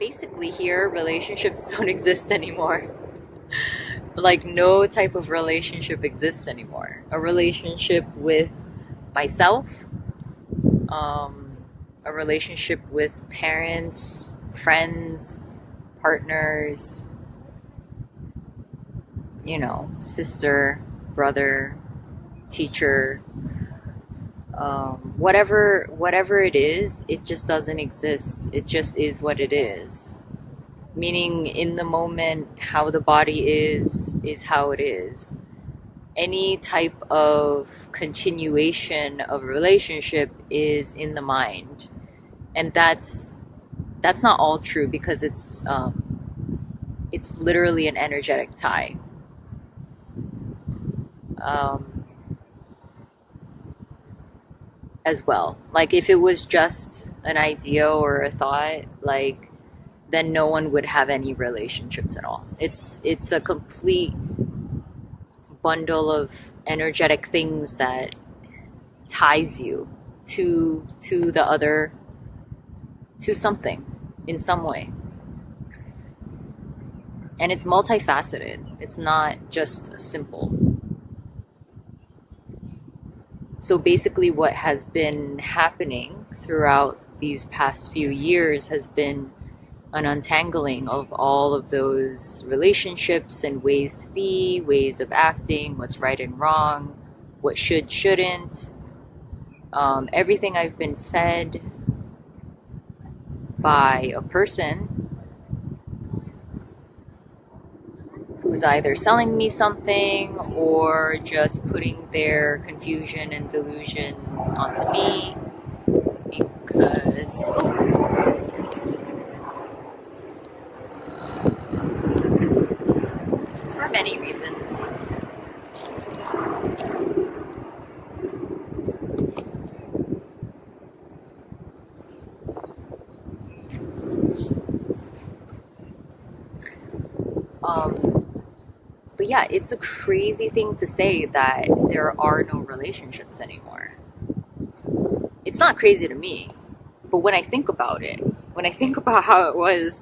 basically here, relationships don't exist anymore. Like, no type of relationship exists anymore. A relationship with myself, a relationship with parents, friends, partners, sister, brother, teacher, whatever it is, it just doesn't exist. It just is what it is. Meaning, in the moment, how the body is how it is. Any type of continuation of a relationship is in the mind, and that's not all true, because it's literally an energetic tie. As well, like, if it was just an idea or a thought, like, then no one would have any relationships at all. It's a complete bundle of energetic things that ties you to the other, to something in some way. And it's multifaceted. It's not just simple. So basically what has been happening throughout these past few years has been an untangling of all of those relationships and ways to be, ways of acting, what's right and wrong, what shouldn't. Everything I've been fed by a person who's either selling me something or just putting their confusion and delusion onto me, because for many reasons. But yeah, it's a crazy thing to say that there are no relationships anymore. It's not crazy to me, but when I think about it, when I think about how it was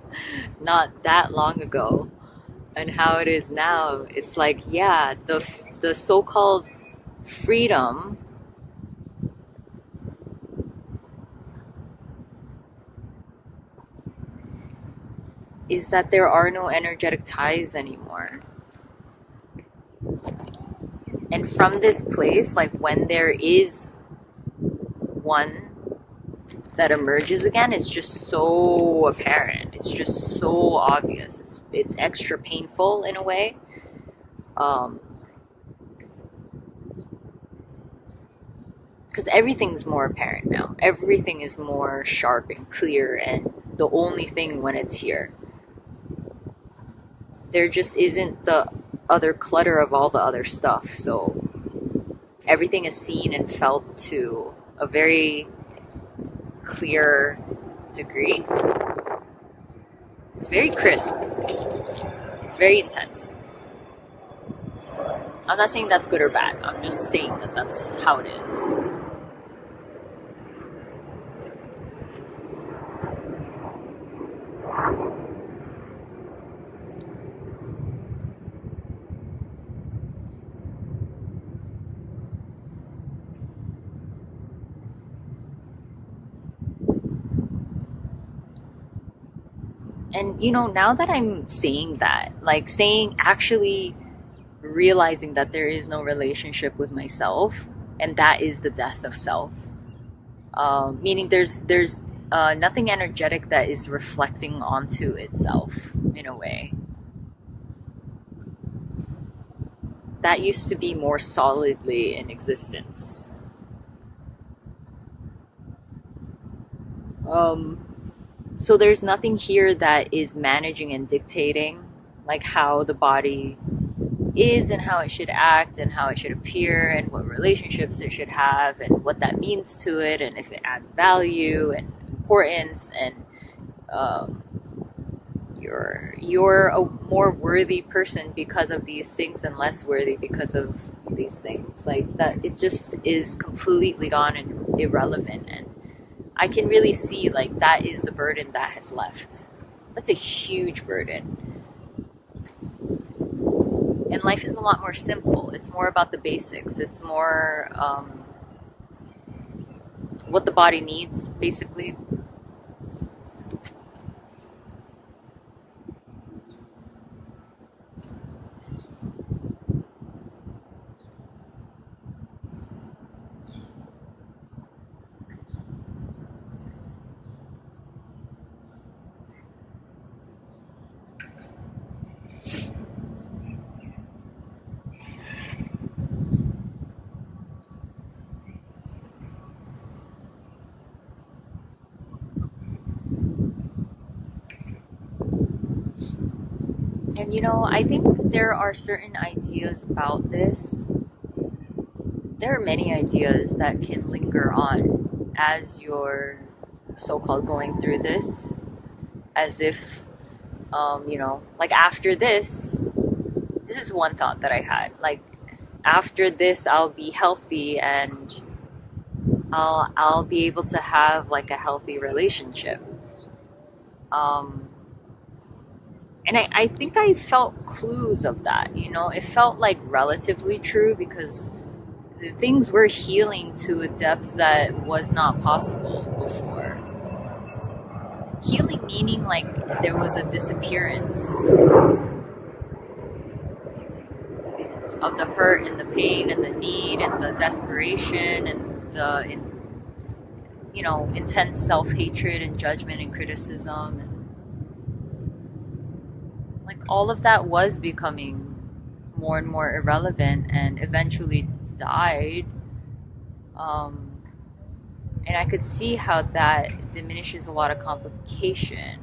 not that long ago and how it is now, it's like, yeah, the so-called freedom is that there are no energetic ties anymore. And from this place, like, when there is one that emerges again, it's just so apparent. It's just so obvious. It's extra painful in a way. Because everything's more apparent now. Everything is more sharp and clear, and the only thing when it's here. There just isn't the other clutter of all the other stuff. So everything is seen and felt to a very clear degree. It's very crisp. It's very intense. I'm not saying that's good or bad. I'm just saying that that's how it is. And now that I'm saying that, like, actually realizing that there is no relationship with myself, and that is the death of self. Meaning there's nothing energetic that is reflecting onto itself in a way. That used to be more solidly in existence. So there's nothing here that is managing and dictating, like, how the body is and how it should act and how it should appear and what relationships it should have and what that means to it and if it adds value and importance, and you're a more worthy person because of these things and less worthy because of these things. Like, that, it just is completely gone and irrelevant. And I can really see, like, that is the burden that has left. That's a huge burden. And life is a lot more simple. It's more about the basics. It's more what the body needs, basically. And I think there are certain ideas about this. There are many ideas that can linger on as you're so-called going through this, as if, like after this is one thought that I had. Like after this, I'll be healthy and I'll be able to have like a healthy relationship. Um, and I think I felt clues of that. It felt like relatively true because things were healing to a depth that was not possible before. Healing meaning like there was a disappearance of the hurt and the pain and the need and the desperation and the intense self-hatred and judgment and criticism, and like all of that was becoming more and more irrelevant and eventually died. And I could see how that diminishes a lot of complication.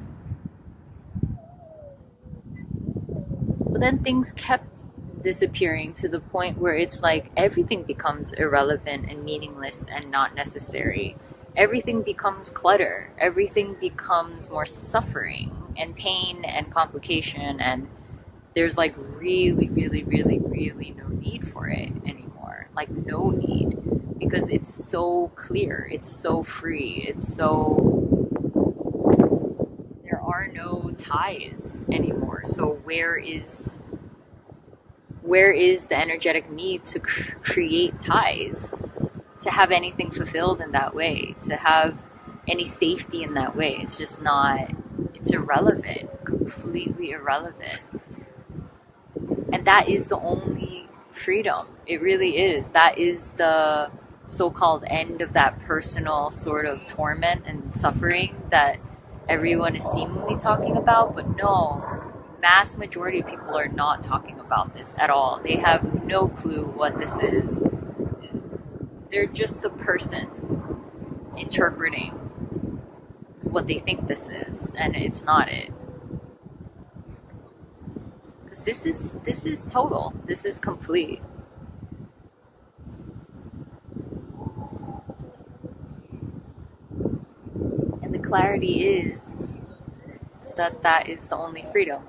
But then things kept disappearing to the point where it's like everything becomes irrelevant and meaningless and not necessary. Everything becomes clutter. Everything becomes more suffering and pain and complication, and there's like really, really, really, really no need for it anymore. Like no need, because it's so clear, it's so free, there are no ties anymore. So where is the energetic need to create ties, to have anything fulfilled in that way, to have any safety in that way? It's just not, it's irrelevant, completely irrelevant. And that is the only freedom. It really is. That is the so-called end of that personal sort of torment and suffering that everyone is seemingly talking about. But no, mass majority of people are not talking about this at all. They have no clue what this is. They're just a person interpreting what they think this is, and it's not it. Because this is total. This is complete. And the clarity is that that is the only freedom.